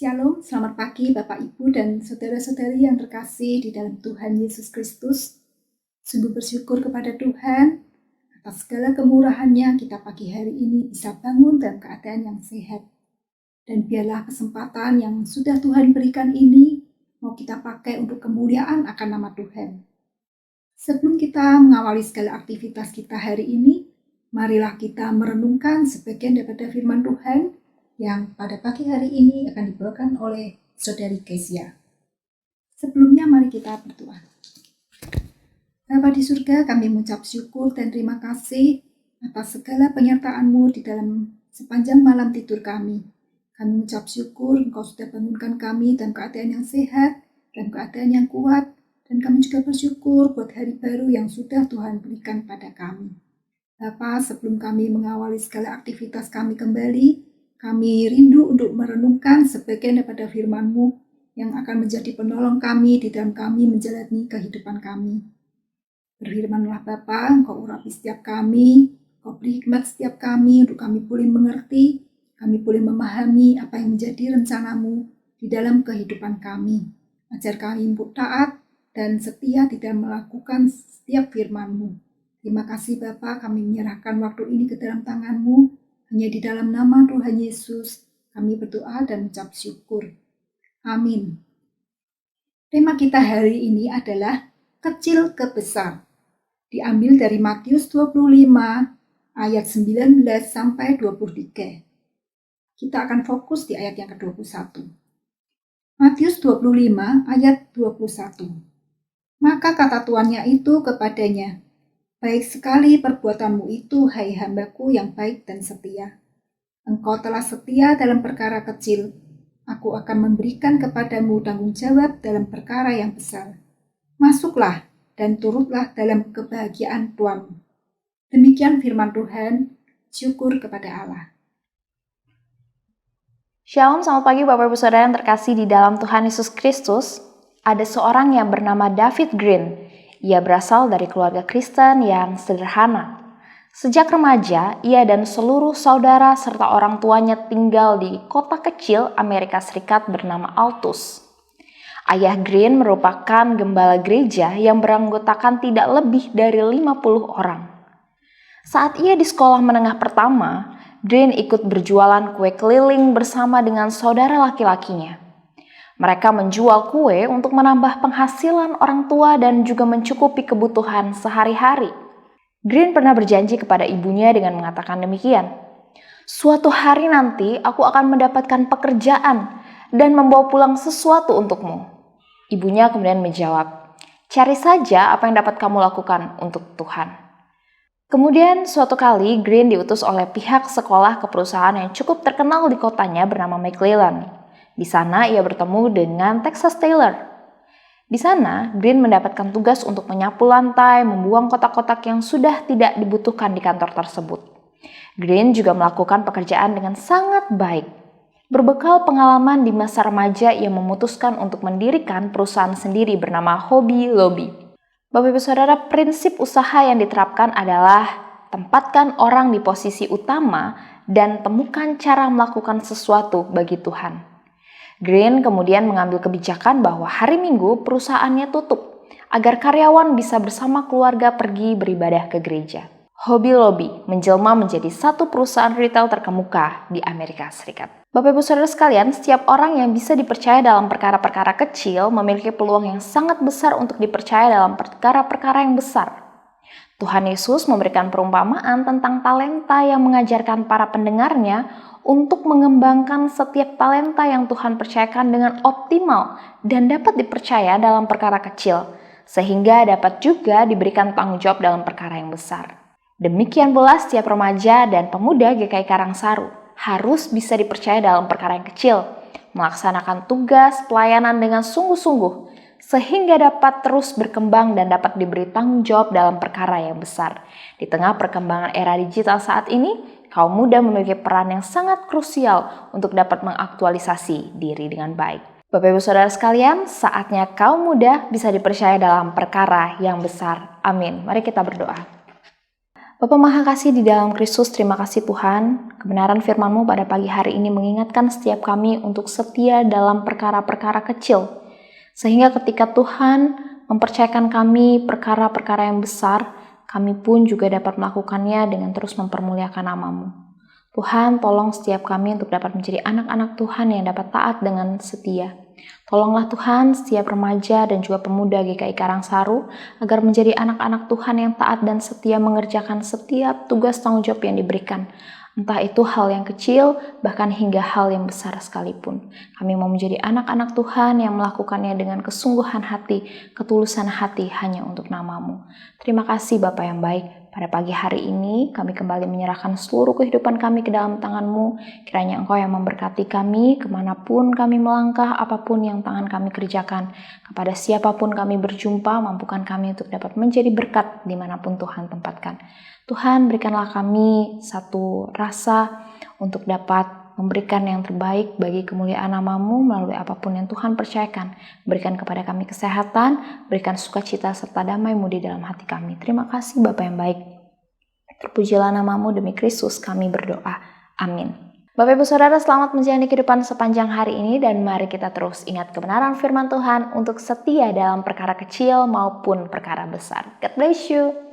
Shalom, selamat pagi Bapak Ibu dan saudara-saudari yang terkasih di dalam Tuhan Yesus Kristus. Sungguh bersyukur kepada Tuhan atas segala kemurahan-Nya kita pagi hari ini bisa bangun dalam keadaan yang sehat. Dan biarlah kesempatan yang sudah Tuhan berikan ini mau kita pakai untuk kemuliaan akan nama Tuhan. Sebelum kita mengawali segala aktivitas kita hari ini, marilah kita merenungkan sebagian daripada firman Tuhan yang pada pagi hari ini akan dibawakan oleh Saudari Kesia. Sebelumnya mari kita berdoa. Bapa di surga, kami mengucap syukur dan terima kasih atas segala penyertaan-Mu di dalam sepanjang malam tidur kami. Kami mengucap syukur Engkau sudah bangunkan kami dalam keadaan yang sehat, dalam keadaan yang kuat, dan kami juga bersyukur buat hari baru yang sudah Tuhan berikan pada kami. Bapa, sebelum kami mengawali segala aktivitas kami kembali, kami rindu untuk merenungkan sebagian daripada firman-Mu yang akan menjadi penolong kami di dalam kami menjalani kehidupan kami. Berfirmanlah Bapa, Engkau urapi setiap kami, Engkau beri hikmat setiap kami untuk kami boleh mengerti, kami boleh memahami apa yang menjadi rencana-Mu di dalam kehidupan kami. Ajar kami untuk taat dan setia di dalam melakukan setiap firman-Mu. Terima kasih Bapa, kami menyerahkan waktu ini ke dalam tangan-Mu. Hanya di dalam nama Tuhan Yesus kami berdoa dan mengucap syukur. Amin. Tema kita hari ini adalah kecil ke besar. Diambil dari Matius 25 ayat 19 sampai 23. Kita akan fokus di ayat yang ke-21. Matius 25 ayat 21. Maka kata tuannya itu kepadanya, "Baik sekali perbuatanmu itu, hai hambaku yang baik dan setia. Engkau telah setia dalam perkara kecil, aku akan memberikan kepadamu tanggung jawab dalam perkara yang besar. Masuklah dan turutlah dalam kebahagiaan Tuanmu." Demikian firman Tuhan, syukur kepada Allah. Shalom, selamat pagi Bapak Ibu Saudara yang terkasih di dalam Tuhan Yesus Kristus. Ada seorang yang bernama David Green. Ia berasal dari keluarga Kristen yang sederhana. Sejak remaja, ia dan seluruh saudara serta orang tuanya tinggal di kota kecil Amerika Serikat bernama Altus. Ayah Green merupakan gembala gereja yang beranggotakan tidak lebih dari 50 orang. Saat ia di sekolah menengah pertama, Green ikut berjualan kue keliling bersama dengan saudara laki-lakinya. Mereka menjual kue untuk menambah penghasilan orang tua dan juga mencukupi kebutuhan sehari-hari. Green pernah berjanji kepada ibunya dengan mengatakan demikian, "Suatu hari nanti aku akan mendapatkan pekerjaan dan membawa pulang sesuatu untukmu." Ibunya kemudian menjawab, "Cari saja apa yang dapat kamu lakukan untuk Tuhan." Kemudian suatu kali Green diutus oleh pihak sekolah ke perusahaan yang cukup terkenal di kotanya bernama McClellan. Di sana ia bertemu dengan Texas Taylor. Di sana Green mendapatkan tugas untuk menyapu lantai, membuang kotak-kotak yang sudah tidak dibutuhkan di kantor tersebut. Green juga melakukan pekerjaan dengan sangat baik. Berbekal pengalaman di masa remaja, ia memutuskan untuk mendirikan perusahaan sendiri bernama Hobby Lobby. Bapak Ibu Saudara, prinsip usaha yang diterapkan adalah tempatkan orang di posisi utama dan temukan cara melakukan sesuatu bagi Tuhan. Green kemudian mengambil kebijakan bahwa hari Minggu perusahaannya tutup agar karyawan bisa bersama keluarga pergi beribadah ke gereja. Hobby Lobby menjelma menjadi satu perusahaan retail terkemuka di Amerika Serikat. Bapak Ibu Saudara sekalian, setiap orang yang bisa dipercaya dalam perkara-perkara kecil memiliki peluang yang sangat besar untuk dipercaya dalam perkara-perkara yang besar. Tuhan Yesus memberikan perumpamaan tentang talenta yang mengajarkan para pendengarnya untuk mengembangkan setiap talenta yang Tuhan percayakan dengan optimal dan dapat dipercaya dalam perkara kecil, sehingga dapat juga diberikan tanggung jawab dalam perkara yang besar. Demikian pula setiap remaja dan pemuda GKI Karangsaru harus bisa dipercaya dalam perkara yang kecil, melaksanakan tugas pelayanan dengan sungguh-sungguh, sehingga dapat terus berkembang dan dapat diberi tanggung jawab dalam perkara yang besar. Di tengah perkembangan era digital saat ini, kaum muda memiliki peran yang sangat krusial untuk dapat mengaktualisasi diri dengan baik. Bapak Ibu Saudara sekalian, saatnya kaum muda bisa dipercaya dalam perkara yang besar. Amin. Mari kita berdoa. Bapa Maha Kasih di dalam Kristus, terima kasih Tuhan. Kebenaran firman-Mu pada pagi hari ini mengingatkan setiap kami untuk setia dalam perkara-perkara kecil. Sehingga ketika Tuhan mempercayakan kami perkara-perkara yang besar, kami pun juga dapat melakukannya dengan terus mempermuliakan nama-Mu. Tuhan, tolong setiap kami untuk dapat menjadi anak-anak Tuhan yang dapat taat dengan setia. Tolonglah Tuhan setiap remaja dan juga pemuda GKI Karangsaru agar menjadi anak-anak Tuhan yang taat dan setia mengerjakan setiap tugas tanggung jawab yang diberikan. Entah itu hal yang kecil, bahkan hingga hal yang besar sekalipun. Kami mau menjadi anak-anak Tuhan yang melakukannya dengan kesungguhan hati, ketulusan hati hanya untuk nama-Mu. Terima kasih Bapa yang baik. Pada pagi hari ini kami kembali menyerahkan seluruh kehidupan kami ke dalam tangan-Mu. Kiranya Engkau yang memberkati kami kemanapun kami melangkah, apapun yang tangan kami kerjakan. Kepada siapapun kami berjumpa, mampukan kami untuk dapat menjadi berkat dimanapun Tuhan tempatkan. Tuhan, berikanlah kami satu rasa untuk dapat memberikan yang terbaik bagi kemuliaan nama-Mu melalui apapun yang Tuhan percayakan. Berikan kepada kami kesehatan, berikan sukacita serta damai-Mu di dalam hati kami. Terima kasih Bapa yang baik. Terpujilah nama-Mu, demi Kristus kami berdoa. Amin. Bapak Ibu Saudara, selamat menjalani kehidupan sepanjang hari ini dan mari kita terus ingat kebenaran firman Tuhan untuk setia dalam perkara kecil maupun perkara besar. God bless you.